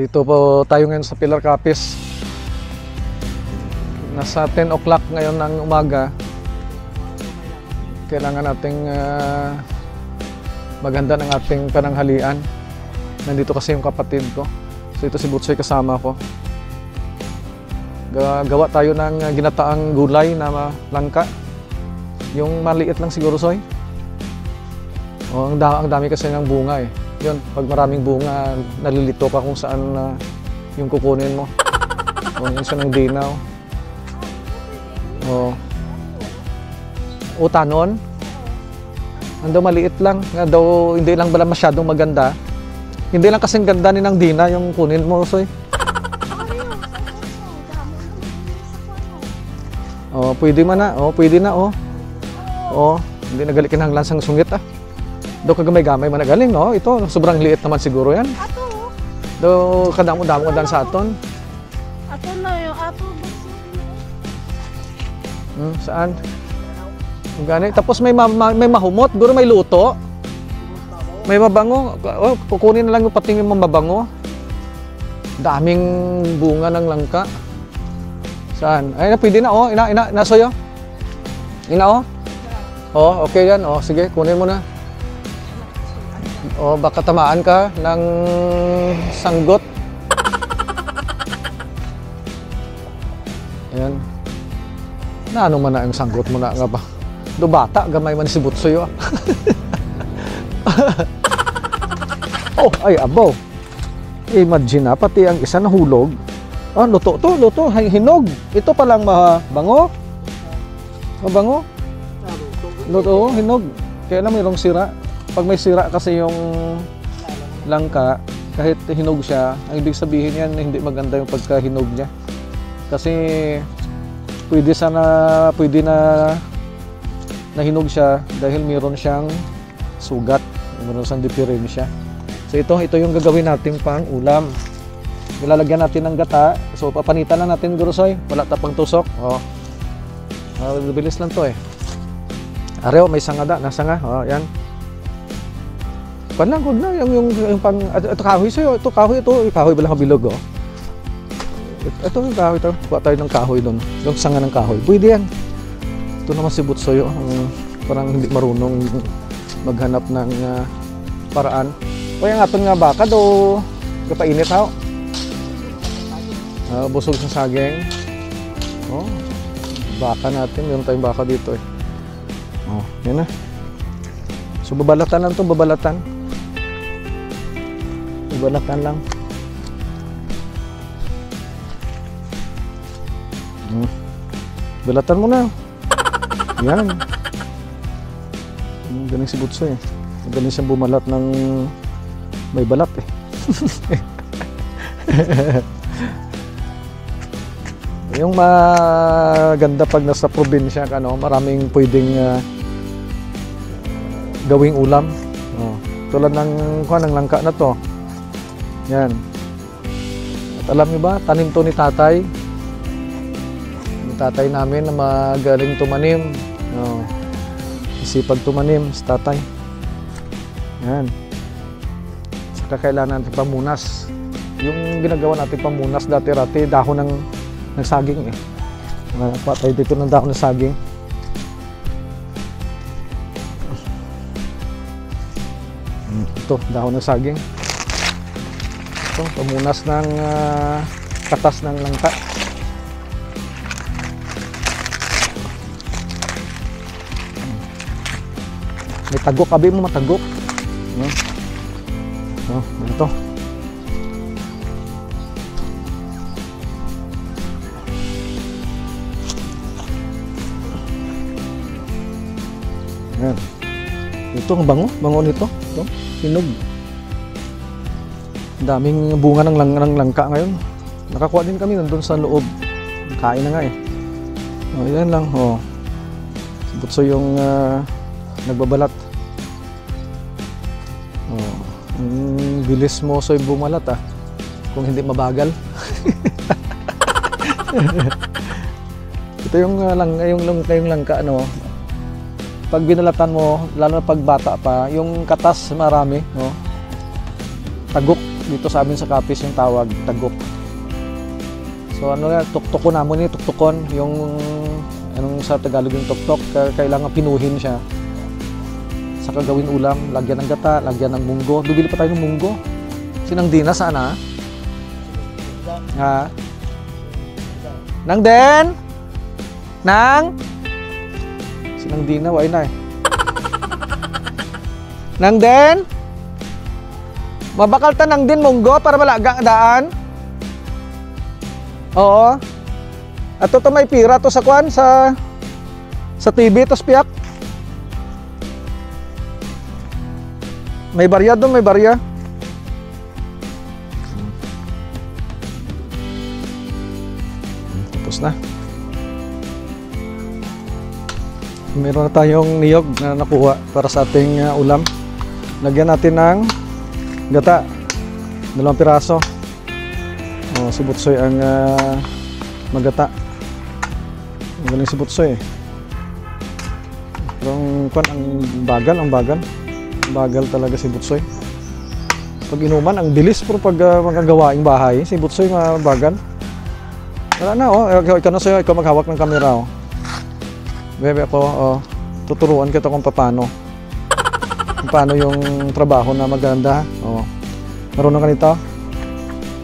Dito po tayo ngayon sa Pilar Capiz. Nasa 10 o'clock ngayon ng umaga. Kailangan nating maghanda ng ating pananghalian. Nandito kasi yung kapatid ko. So ito si Butsoy kasama ko. Gawa tayo ng ginataang gulay na langka. Yung maliit lang siguro, Soy. Oh, ang dami kasi ng bunga eh. Yun, pag maraming bunga, nalilito ka kung saan yung kukunin mo. O, yun siya ng dinaw. O, tanon. Ando maliit lang. Nga daw, hindi lang bala masyadong maganda. Hindi lang kasing ganda ni ng dina yung kunin mo, Soy. O, pwede man na. O, pwede na, o. O, hindi nagali kinahanglan sang sungit, ah. Do kagamay-gamay man nagaling, no? Ito, sobrang liit naman siguro yan. Ato. Do kadamo-damo ka dan sa aton. Ato na yung ato. Saan? Gani. Tapos may mahumot, guro may luto. May mabango. Oh, kukunin na lang yung patingin mo mabango. Daming bunga ng langka. Saan? Ay, pwede na, oh. Nasoyo. Ina, oh. Oh, okay yan. Oh, sige, kunin mo na. O baka tamaan ka ng sanggot. Ayan. Na ano man na ang sanggot mo na nga ba? Do bata, gamay man si Butsoy. Oh, ay abaw. Imagine na, pati ang isa nahulog. Ah, luto to, hinog. Ito palang mabango. Mabango? Luto, hinog. Kaya lang mayroong sira. Pag may sira kasi yung langka, kahit hinog siya, ang ibig sabihin yan, hindi maganda yung pagkahinog niya. Kasi pwede na hinog siya dahil mayroon siyang sugat, mayroon siyang diferensya. So ito yung gagawin nating pang ulam. Ilalagyan natin ng gata. So papanitan lang natin, Gurusoy. Wala tapang tusok. Oh. Bilis lang to eh. Areo, may sangada, nasanga. Oh, yan. Panang good na yung pang ito kahoy sa'yo, ito kahoy ba lang bilog, oh. Ito yung kahoy to. Kuha tayo ng kahoy doon. Yung sanga ng kahoy. Pwede yan. Ito naman si Butsoy, parang hindi marunong maghanap ng paraan. O yung aton nga baka do kapainit ha. Busog sa saging. Oh. Baka natin, meron tayong baka dito eh. Oh, yan na. So babalatan lang to, babalatan lang. Balatan mo na. Yan. Galing si Butsoy eh. Galing siyang bumalat ng may balat eh. Yung maganda pag nasa probinsya ka, no, maraming pwedeng gawing ulam. Oh, tulad ng langka na to. Yan. At alam niyo ba, tanim to ni tatay. Yung tatay namin na magaling tumanim. Oh, isipag tumanim si tatay. Yan. Saka kailangan natin pamunas. Yung ginagawa natin pamunas dati-rati, dahon ng saging eh. Patay dito ng dahon ng saging. Ito, dahon ng saging. Ito, pamunas ng katas ng langka. May tagok, abi mo matagok. Oh, ito. Ayan. Ito, ang bango nito. Ito, hinog. Daming bunga ng langka ngayon. Nakakuha din kami nandun sa loob. Kain na nga eh. Oh, yan lang. Oh. Butsoy yung nagbabalat. Oh. Bilis mo soy bumalat ah. Kung hindi mabagal. Ito yung langka ano. Pag binalatan mo, lalo na pag bata pa, yung katas marami, no? Tagok, Dito sa amin sa Capiz yung tawag, tagok. So ano yan, tuktukon namin ni tuktukon. Yung, anong sa Tagalog yung tuktok, kailangan pinuhin siya. Saka gawin ulam, lagyan ng gata, lagyan ng munggo. Bibili pa tayo ng munggo. Sinang Dina, saan ha? Ha? Nang Den? Nang? Sinang Dina, why na eh? Nang Den? Mabakal ta nang din munggo para malaga ang daan? Oo. Ato to may pira to sa kwan, sa TV, tos piyak. May barya doon, may barya. Tapos na. Meron na tayong niyog na nakuha para sa ating ulam. Lagyan natin ng gata. 2 piraso. Si Butsoy ang magata. Magaling si Butsoy. Pero ang bagal. Bagal talaga si Butsoy. Pag inuman, ang bilis, pero pag magagawaing bahay, si Butsoy mabagal. Wala na, ikaw na sa'yo, ikaw maghawak ng camera, Bebe ako, tuturuan kita kung paano yung trabaho na maganda, marunong ka nito?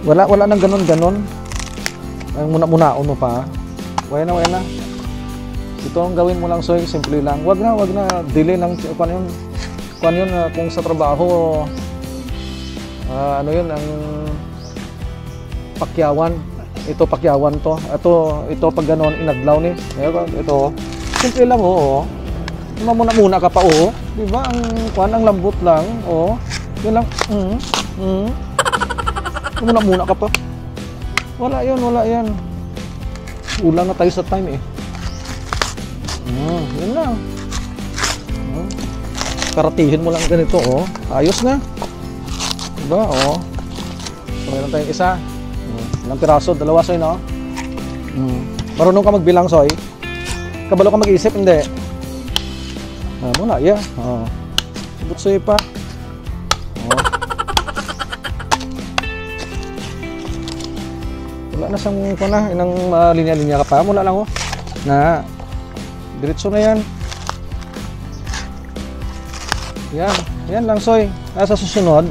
Wala nang ganon. Ang muna-munaon mo pa, Wala na. Ito ang gawin mo lang, Soy, simple lang. Wag na, delay lang, kung yun, kung sa trabaho, ano yun, ang pakyawan. Ito pakyawan to. Ito pag gano'n, inadlaw ni. Ito, simple lang, muna ka pa, Diba? Ang lambot lang, Yun lang, muna ka pa. Wala yan. Ulang na tayo sa time, Yun lang. Karatihin mo lang ganito, ayos na. Diba, So, meron tayong isa. Ilang piraso, 2, Soy, no? Marunong ka magbilang, Soy? Kabalo ka mag-iisip, hindi? Muna, yeah. Subot, Soy, pa. Wala na siyang, inang linya-linya ka pa. Mula lang, Na, diretso na yan. Yan lang, Soy. Nasa susunod.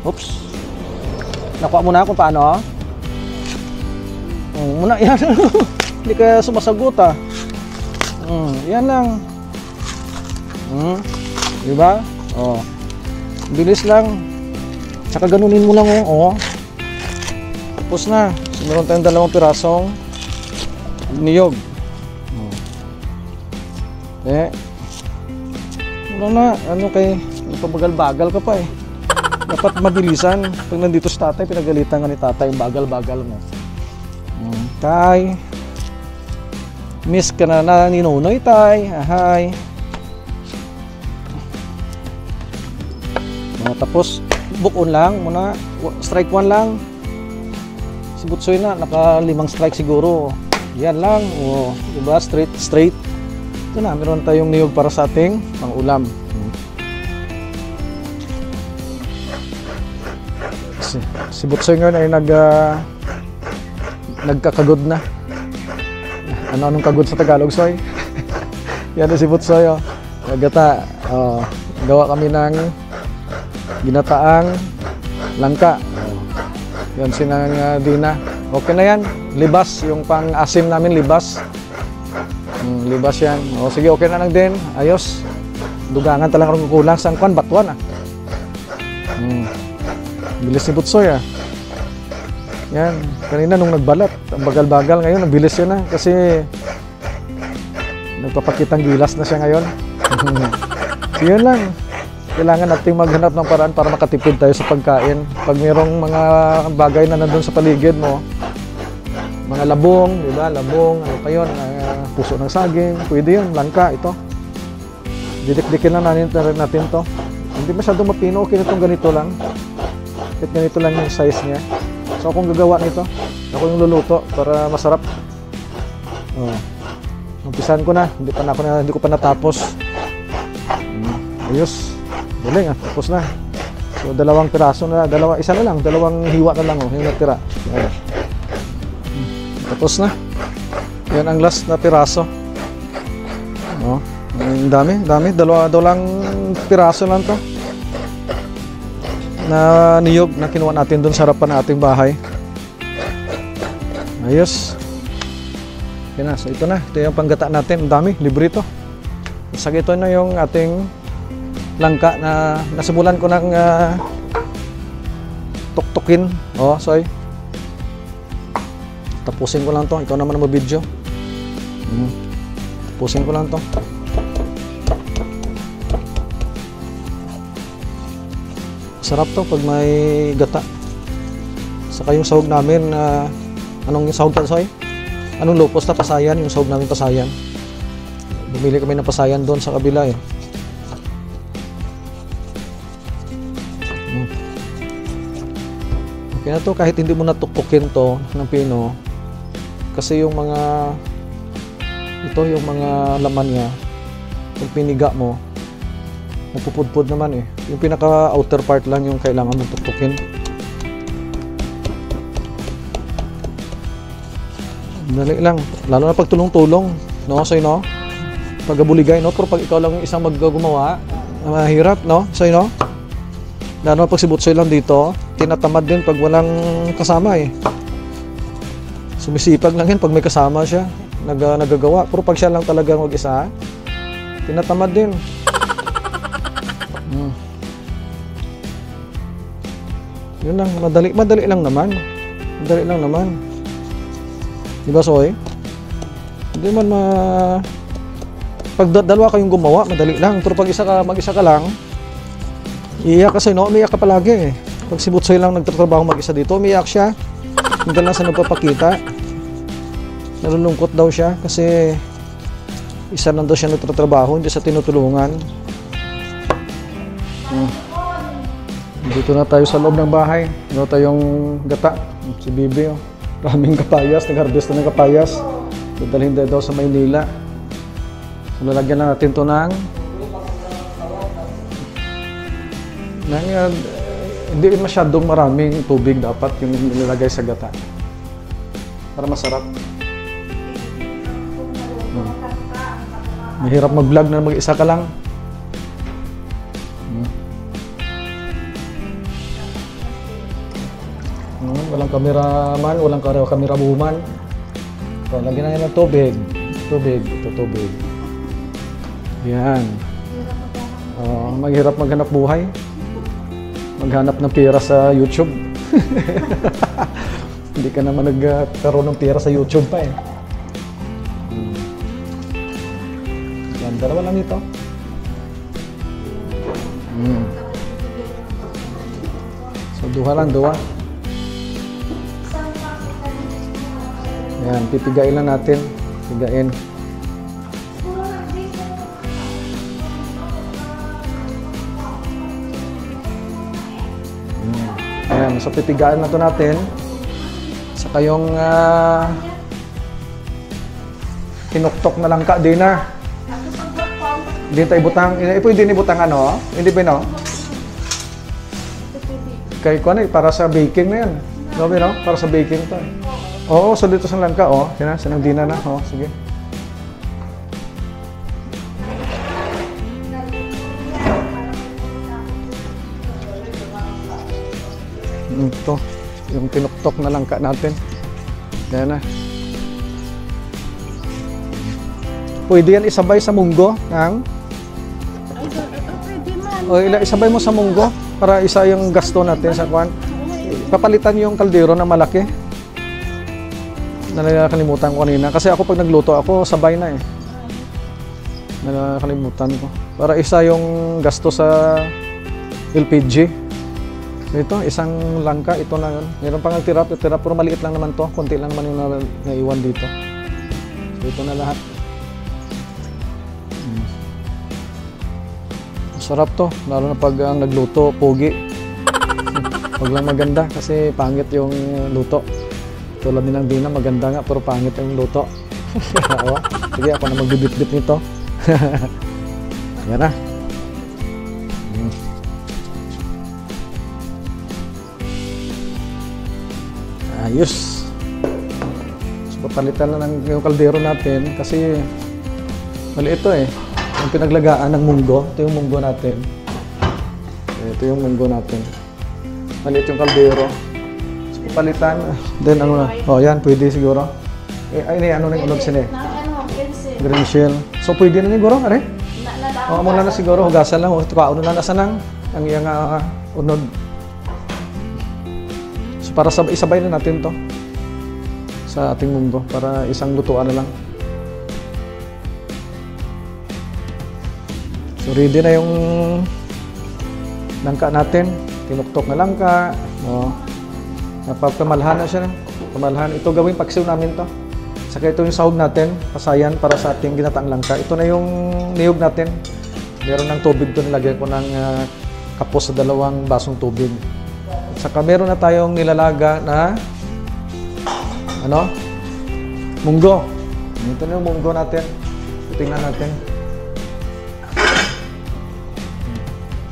Oops. Nakuha mo na kung paano, muna, yan. Hindi ka sumasagot, Yan lang. Diba? Bilis lang. Tsaka ganunin mo lang, Tapos na. So, meron tayong 2 pirasong niyog. Na, pabagal-bagal ka pa, Dapat mabilisan. Pag nandito si tatay, pinagalitan ka ni tatay, yung bagal-bagal mo. Tay, miss ka na ninunoy, tay. Ahay. Tapos, bukon lang muna. Strike 1 lang. Si Butsoy na, naka 5 strike siguro. Yan lang. Diba? Straight. Ito na, meron tayong niyog para sa ating pang-ulam. Si Butsoy ngayon ay nagkakagod na. Anong kagod sa Tagalog, Soy? Yan na si Butsoy, Gata. Gawa kami ng ginataang langka. Yan sinang Dina. Okay na yan. Libas, yung pang-asim namin, libas. Libas yan. Sige, okay na lang din. Ayos. Dugangan talagang kukulang sa batuan, Bilis ni Butsoy, Yan. Kanina nung nagbalat, ang bagal-bagal. Ngayon, ang bilis yun, Kasi nagpapakitang gilas na siya ngayon. So, yun lang. Kailangan nating maghanap ng paraan para makatipid tayo sa pagkain. Pag mayroong mga bagay na nandun sa paligid mo, mga labong, diba? Labong, ano pa yun, puso ng saging, pwede yun, langka, ito. Didik-dikin lang natin to. Hindi masyadong mapino, okay na itong ganito lang. Kahit ganito lang yung size niya. So akong gagawa nito, ako yung luluto para masarap. Umpisan ko na, hindi ko pa natapos. Ayos. Galing, tapos na. So, dalawang piraso na, isa na lang, dalawang hiwa na lang, oh, yung natira. Ayan. Tapos na. Yan ang last na piraso. Oh, ang dami, dalawang piraso lang to. Na niyog na kinuha natin doon sa harapan ng ating bahay. Ayos. Yan na, so ito na. Ito yung panggata natin. Ang dami, libre ito. So ito na yung ating langka na nasimulan ko ng tuktukin. Oh, so tapusin ko lang to. Ikaw naman ang mag-video. Tapusin ko lang to. Sarap to pag may gata. Saka yung sahog namin, anong yung sahog ka, Soy? Anong lupos na pasayan? Yung sahog namin pasayan. Bumili kami ng pasayan doon sa kabila eh. Okay na to, kahit hindi mo natuktukin to ng pino. Kasi yung mga yung mga laman niya, pag piniga mo, mapupudpud naman eh. Yung pinaka outer part lang yung kailangan mong tuktukin. Dali lang, lalo na pag tulong-tulong, no? So, no? Pag abuligay, no? Pero pag ikaw lang yung isang maggumawa, mahirap, no? So, no? Lalo na pag si Butsoy lang dito, tinatamad din pag walang kasama eh. Sumisipag lang yun pag may kasama siya, nagagawa. Pero pag siya lang talaga mag-isa, tinatamad din. Yun lang, madali lang naman. Madali lang naman. Di ba, Soy? Hindi man pag dalawa kayong gumawa, madali lang. Pero pag mag-isa ka lang, iiyak kasi, no? Umiiyak ka palagi eh. Pag si Butsoy lang nagtatrabaho mag-isa dito, umiiyak siya. Hindi lang sa nagpapakita. Nalulungkot daw siya kasi isa lang daw siya nagtatrabaho, hindi sa tinutulungan. Dito na tayo sa loob ng bahay. Ito tayong gata. Si Bibi, oh. Raming kapayas, nag-harvest na ng kapayas. Dadalhin daw sa Maynila. So, lalagyan na natin ito ng hindi masyadong maraming tubig dapat yung nilalagay sa gata. Para masarap. Mahirap mag-vlog na mag-isa ka lang. Walang cameraman, walang camera woman. So, lagyan na yan ng tubig. Tubig. Yan. Maghirap maghanap buhay. Maghanap ng pera sa YouTube. Hindi ka naman nagkaroon ng pera sa YouTube pa eh. Yan, dalawa lang ito. So, duha. Yan, pipigain lang natin. Pigain. Ayan, so pipigaan na ito natin. Saka yung tinuktok na langka din na. Hindi tayo ibutang. Pwede ibutang ano? Hindi ba no? Kaya ko na para sa baking na yan. Sabi no? Para sa baking to. Oo, so dito sa langka, oh. Yan na, sinagdina na. Oh, sige. Ito, yung tinuktok na langka natin. Yan na. Pwede yan isabay sa munggo, ng? O, isabay mo sa munggo para isa yung gasto natin sa kwan. Papalitan yung kaldero na malaki. Nakalimutan ko kanina. Kasi ako pag nagluto ako, sabay na eh. Nakalimutan ko. Para isa yung gasto sa LPG. Ito, isang langka. Ito na yun. Meron pang tira, pero maliit lang naman to. Kunti lang naman yung naiwan dito. So, ito na lahat. Sarap to. Lalo na pag nagluto, pogi. Huwag lang maganda kasi pangit yung luto. Tulad nilang Dina, maganda nga pero pangit yung luto. Sige, ako na magbibit-bit nito. Yan na. Ayos. So, papalitan na ng yung kaldero natin kasi mali ito eh. Yung pinaglagaan ng munggo. Ito yung munggo natin. Ito yung munggo natin. Maliit yung kaldero. So, papalitan. Then ano na. Oh, yan. Pwede siguro. Ay, ano na yung unog sila eh. Green shell. So, pwede na siguro. Are? Muna na siguro. Hugasan lang. Tukaon na nasa nang ang iyang unog. So, para isabay na natin to sa ating munggo. Para isang lutuan na lang. So, ready na yung langka natin. Tinuktok na langka. O, napagkamalhan na siya. Kamalhan. Ito gawing paksiw namin to. Saka ito yung sahog natin. Pasayan para sa ating ginataang langka. Ito na yung niyog natin. Meron ng tubig doon. Nilagyan ko ng kapos sa 2 basong tubig. At saka meron na tayong nilalaga na munggo. Ito na yung munggo natin. Tingnan natin.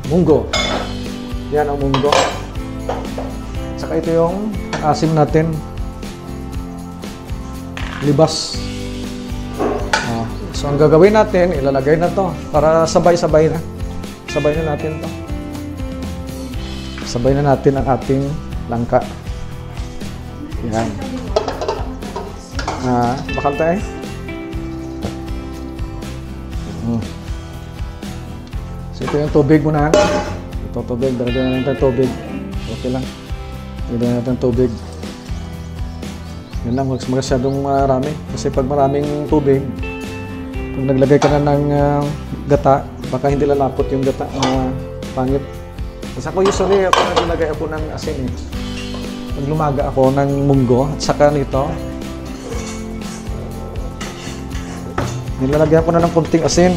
Munggo. Yan ang munggo. Saka ito yung asim natin. Libas. So ang gagawin natin, ilalagay na to para sabay-sabay na. Sabay na natin to. Sabay na natin ang ating langka. Yan. Bakal tayo. So ito yung tubig muna. Ito tubig, dala-dala natin tubig. Okay lang. Dala natin tubig. Yan lang, huwag masyadong marami. Kasi pag maraming tubig, pag naglagay ka na ng gata, baka hindi lalapot yung gata. Pangit. Kasi ako usually, naglagay ako ng asin eh. Pag lumaga ako ng munggo, at saka nito, nilalagyan ko na ng konting asin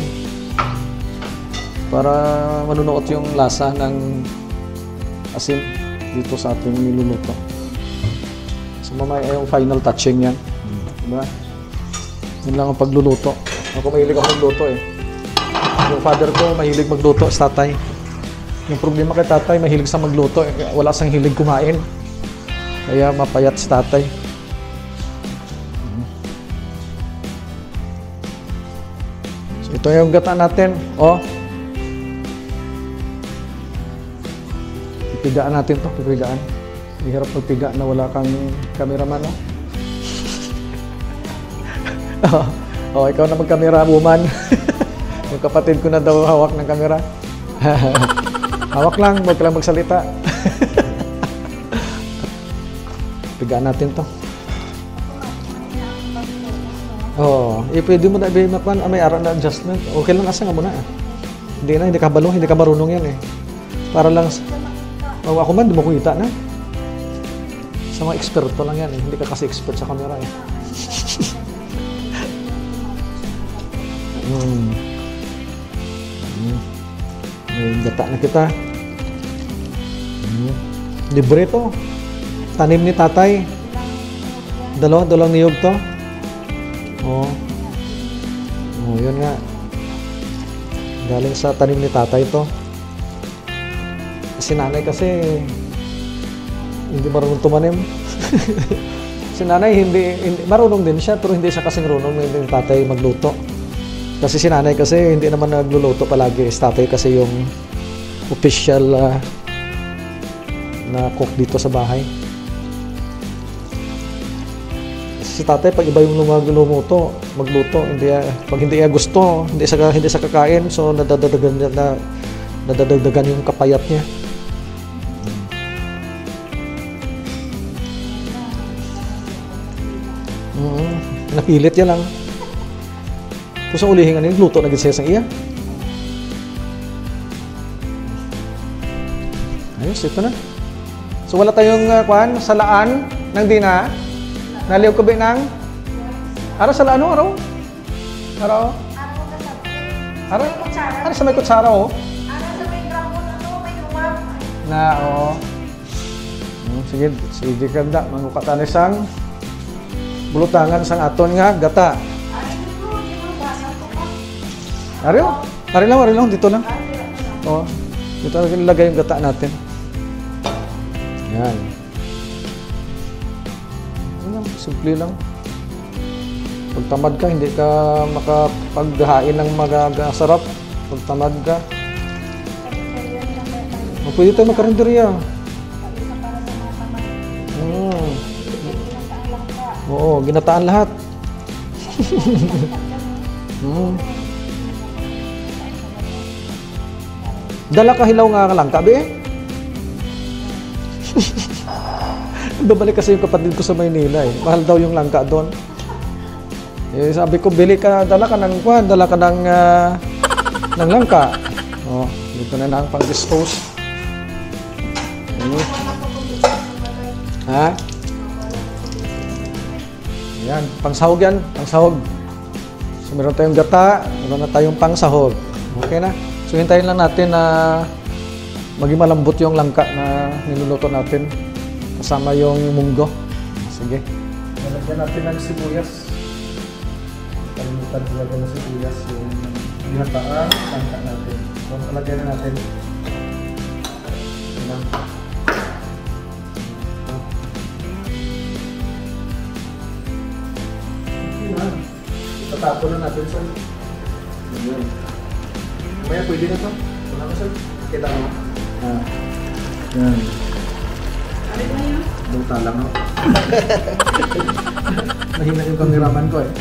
para manunuot yung lasa ng asin dito sa ating niluluto. So mamaya yung final touching yan. Diba? Yun lang ang pagluluto. Ako mahilig ako magluto eh. Yung father ko mahilig magluto sa tatay. Yung problema kay tatay, mahilig sa magluto eh. Wala sang hilig kumain. Kaya mapayat si tatay. So ito yung gata natin. Oh. Pipigaan natin to, pipigaan. Hirap magpiga na wala kang cameraman, no? Ikaw na mag-camera woman. Yung kapatid ko na daw hawak ng camera. Hawak lang, huwag ka lang magsalita. Pigaan natin to. Pwede mo na i-makwan. May araw na adjustment. Okay lang asa nga muna. Hindi ka balo, hindi ka marunong yan eh. Para lang, ako man, di mo kita na. Sa mga eksperto lang yan eh. Hindi ka kasi expert sa camera eh. Gata na kita. Libre to. Tanim ni tatay. Dalawang niyog to. Yun nga. Galing sa tanim ni tatay to. Si nanay kasi hindi marunong tumanim. Si nanay hindi marunong din siya pero hindi siya kasi marunong ng tatay magluto. Kasi si nanay kasi hindi naman nagluluto palagi. Si tatay kasi yung official na cook dito sa bahay. Si tatay pag iba yung magluto, pag hindi niya gusto, hindi sa kakain, so nadadagdagan yung kapayat niya. Napilit yan lang. Kung sa ulihin nga luto na gisesang iya. Ayos, ito na. So wala tayong salaan ng dina. Naliw ko ba ng? Araw sa ano? Araw? Araw sa may kutsara oh. Araw sa may drapon may lumab. Sige kanda. Mangukatan isang bulutangan sang aton nga gata. Ari lang dito lang. Dito lang ilagay yung gata natin. Yan. Simple lang. Pag tamad ka, hindi ka makapaghain ng masarap. Pag tamad ka. Pwede tayo magkarinderya. Oo, ginataan lahat. Dala ka hilaw nga lang, kabi? Babalik kasi yung kapatid ko sa Maynila eh. Mahal daw yung langka doon. Eh, sabi ko, bili ka, dala ka ng langka. Oh, dito na lang pang-dispose. Ha? Yan, pangsahog yan, pangsahog. So, meron tayong gata, meron na tayong pangsahog. Okay na? So, hintayin lang natin na maging malambot yung langka na niluluto natin kasama yung munggo. Sige. Nalagyan natin ng sibuyas. Kalimutan talaga ng sibuyas yung ginataan langka natin. So, nalagyan na natin. Yan. Tatapon na natin sa yan. Kaya pwede na ito. Wala ko sir. Kita mo. Yan. Ano ba yun? Buta lang ako. Mahina yung kameraman ko eh.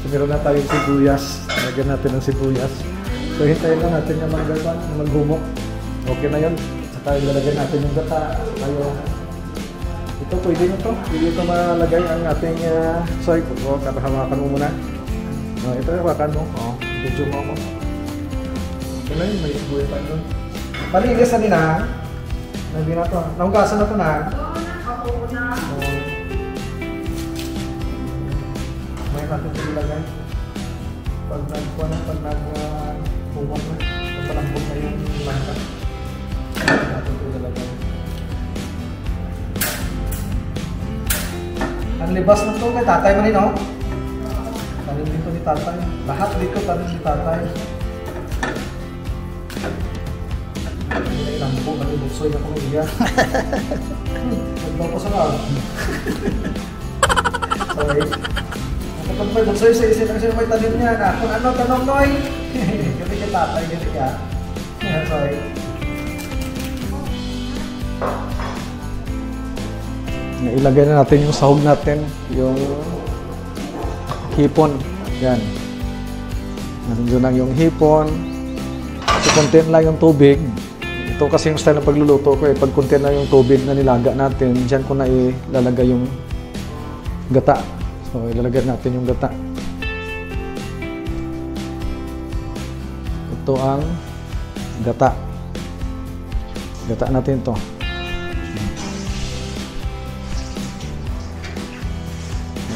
So, meron na tayong sibuyas. Lagyan natin ng sibuyas. So hintayin lang natin yung maghumok. Okay na yun. Saka ilalagay natin yung gata. Ito, pwede na to. Pwede ito malagay ang ating soy. Hawakan mo muna. Ito, hawakan mo. Video mo ako. Okay na yun, may sibuyas pa yun. Malinis na din ha. Hindi na to. Nahugasan na to na. Oo na. May natin ito ilagay. Pag nag-humok na. Pag malambot na yung langka. Natin ito ilagay. Ang libas na ito kay tatay mo rin, no? Tanim dito ni tatay. Lahat dito tanim ni tatay. Hindi na ilang po, malibuksoy na kung iya. Nagdaw ko sa loob. Sorry. Kapag may buksoy sa isip lang siya may tanim niya na. Kung ano, tanong noy. Kasi kay tatay, gano'n ka. Sorry. Ilagay na natin yung sahog natin, yung hipon. Yan. Nandiyan lang yung hipon. So, konti lang yung tubig. Ito kasi yung style ng pagluluto ko eh. Pag konti na yung tubig na nilaga natin, dyan ko na ilalagay yung gata. So, ilalagay natin yung gata. Ito ang gata. Gata natin ito.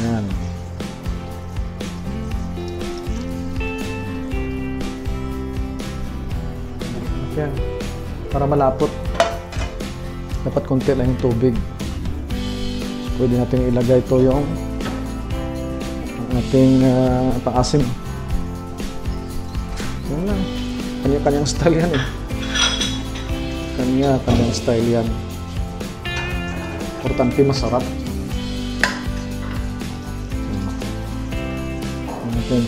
Ayan. Ayan. Para malapot. Dapat konti lang yung tubig. Pwede natin ilagay ito yung ating paasim. Yan lang. Kanya-kanyang style yan eh. Kanya-kanyang style yan. Importante masarap. Natin.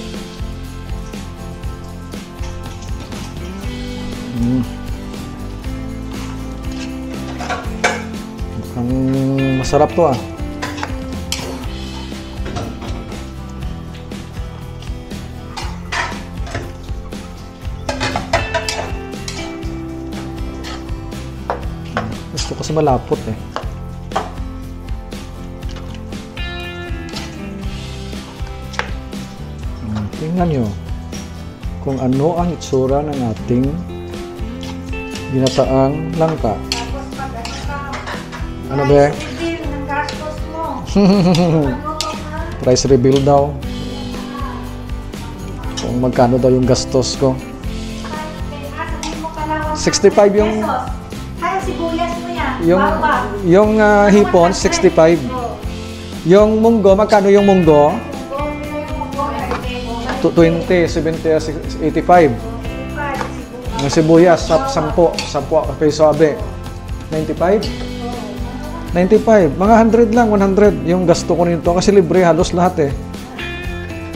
Mukhang masarap to ah. Gusto kasi malapot eh. Tingnan nyo kung ano ang itsura ng ating ginataang langka. Tapos pag Ano ba? reveal ng gastos mo. Price reveal daw. Kung magkano daw yung gastos ko. 65 yung- Kaya sibuyas mo yan. Yung hipon, 65. Yung munggo, magkano yung munggo? 20, 70, 85. Yung sibuyas, 10 peso abe. 95? 95. Mga 100 lang, 100 yung gasto ko nito kasi libre halos lahat eh.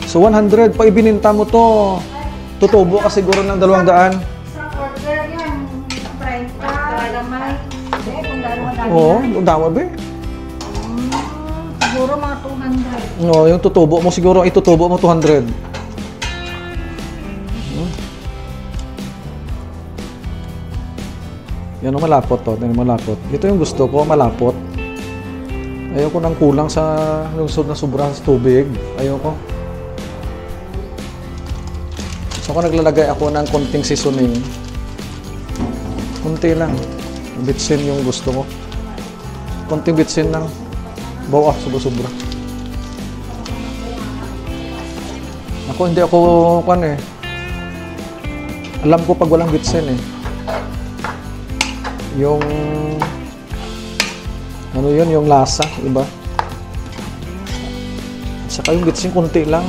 So 100, pag ibininta mo to, tutubo ka siguro ng 200. Sa order yan, 30, lamay. Kung dalawa Oo, ang dami ba eh. Siguro mga 200. No, yung tutubo mo siguro, itutubo mo 200. Yan ang malapot to, yan ang malapot. Ito yung gusto ko, malapot. Ayoko nang kulang sa lungsod na sobra sa tubig. Ayoko. So kung naglalagay ako ng konting seasoning, konti lang. Bitsin yung gusto ko. Konting bitsin lang. Bawa, sobra-sobra. Ako, hindi ako, alam ko pag walang bitsin eh. Yung, ano yun, yung lasa, diba? At saka yung bitsin, konti lang.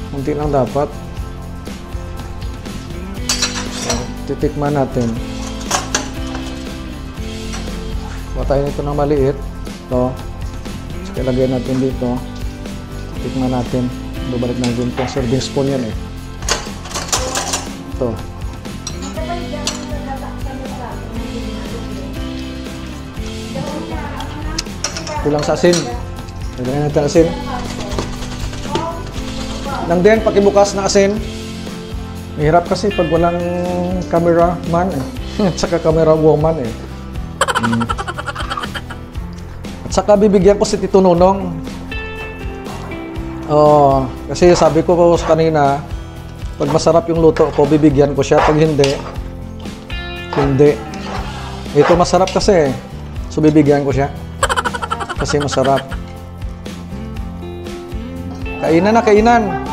Konti lang dapat. So, titikman natin. Kuha tayo nito ng maliit. Ito. So, ilagay natin dito. Tikman natin. Babalik natin ito. Serving spoon yan eh. Ito. Kulang sa asin. Lagyan natin asin. Nang din, pakibukas na asin. Mahirap kasi pag walang cameraman eh. At saka camera woman eh. At saka bibigyan ko si Tito Nonong. Kasi sabi ko kanina, pag masarap yung luto ko, bibigyan ko siya. Pag hindi, hindi. Ito masarap kasi. So bibigyan ko siya. Kasi masarap. Kainan na, kainan.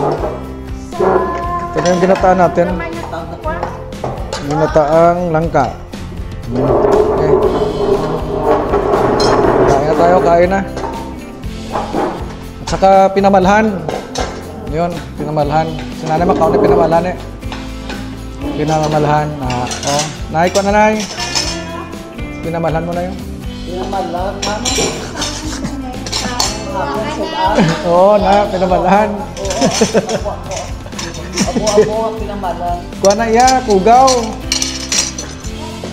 Ito na yung ginataan natin. Ginataang langka. Okay. Kain na tayo, kain na. At saka pinamalhan. Yun, pinamalhan. Si Nanay Macau na pinamalhan eh. Pinamalhan. Nay ko na, Nay. Pinamalhan mo na yun. Pinamalhan, mama. Oo, na, pinamalhan. Abo-abo, pinamalhan. Kuha na iya, kugaw.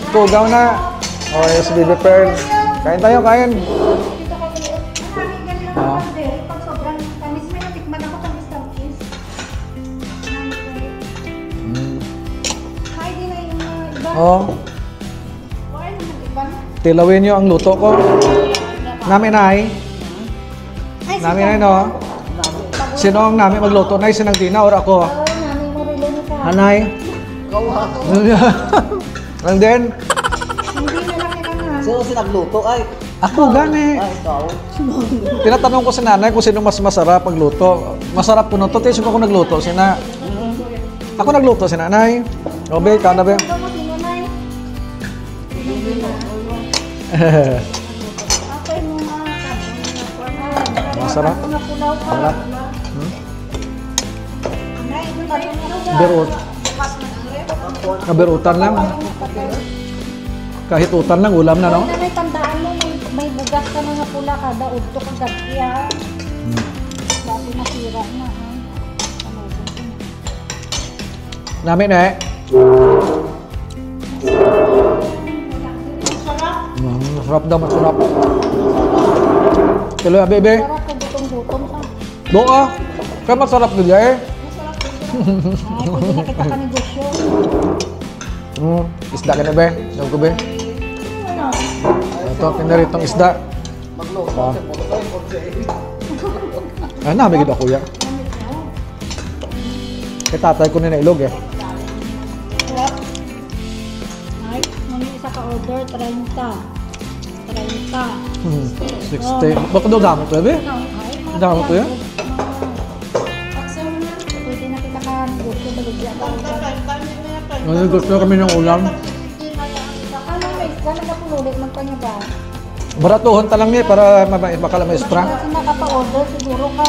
Kugaw na. Oh, yes, baby pearl. Kain tayo, kain. Dito kami, maraming ganito lang kasi pag sobrang tamis, may natikman ako tamis-tamis. Kahit din na yung mga iba. Oh, Wala naman iba. tilawin nyo ang luto ko. Namin ay. Namin ay, no? Sino ang namin magluto? Nay, sinang Dina or ako? Namin mo rin ka. Hanay? Gawa. Lang din? Hindi na lang ilang Sino si nagluto ay? Ako, gani. Ay, ikaw. Tinatanong ko si nanay kung sino mas masarap pagluto. Masarap po nito. Tiyo ko nagluto. Sina... Ako nagluto si nanay. O, be, ikaw na, be. Ito mo, sino na eh? Ako yung mga Masarap. Napulaw ka. Sarap. Nay, ito pa rin ako. Berut. Kaberutan lang. Kahit utan lang, ulam na, no? Nanay, tandaan mo, may bugas ka mga pula kada udto ka gagya. Dati nasira na. Namin, eh. Sarap. Masarap daw, masarap. Tuloy, bebe. Sarap kung gutom-gutom ka. Doa. Kaya masarap nila, eh. Ay, kung di na kita ka negosyo. Isda ka na, be. Daw ko, be. Ito, pinaritong isda. Magluto. Ah, namin gito, kuya. Kaya tatay ko na nailog, eh. Sarap. Ay, nung isa ka order, 30. 30. 60. Bakit daw dami to, be? Dami to, yan? Pwede na kita ka negosyo, baligya ka. Gusto kami ng ulam. Ano, may isda na kapunulit, magkanya ba? Baratuhon ta lang, eh, para makala may extra. Kasi nakapa-order, siguro ka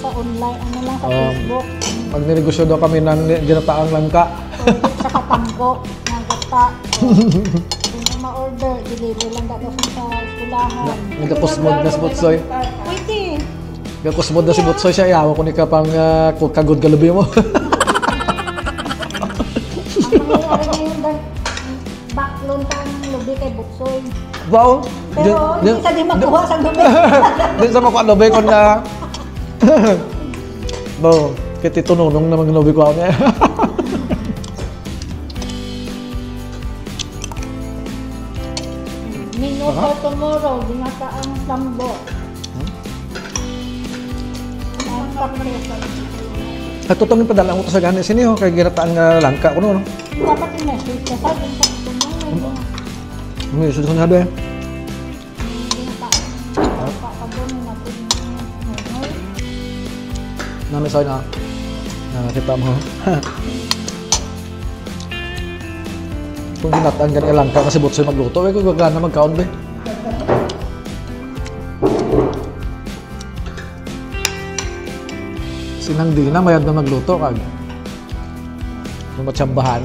sa online, ano lang sa Facebook. Pag ninegosyo daw kami ng ginataang langka. Sa katanggok, ng gata. Kung order, deliver lang daw sa eskulahan. Nagkakusmod na si Butsoy. Pwede. Nagkakusmod na si Butsoy siya. Iyawa ko ni ka pang kagod galubi mo. Ang mangyayari ngayon dahil backloan tang lubi kay Buksoy. Wow! Pero hindi ka din makuha sa lubi. Di sa makuha lobe ko na... Bo, kaya titununong na mag-lobe ko ako niya. Menu for tomorrow, dinataang sambo. Ang papresa. At tutong yung padala mo to sa gani sini ho, kay ginataang langka ko no. Dapat i-message ka sa akin sa tomorrow. May susunod na doon. Nami sa na. Kita mo. Kung ginataang gani langka kasi Butsoy magluto, eh kung gagana magkaon ba? Sinang di na, mayad na magluto kag. Yung matsambahan.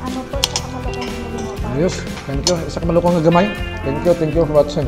Ano po sa kamalakang mo? Ayos. Thank you. Isa ka malukong nga gamay. Thank you for watching.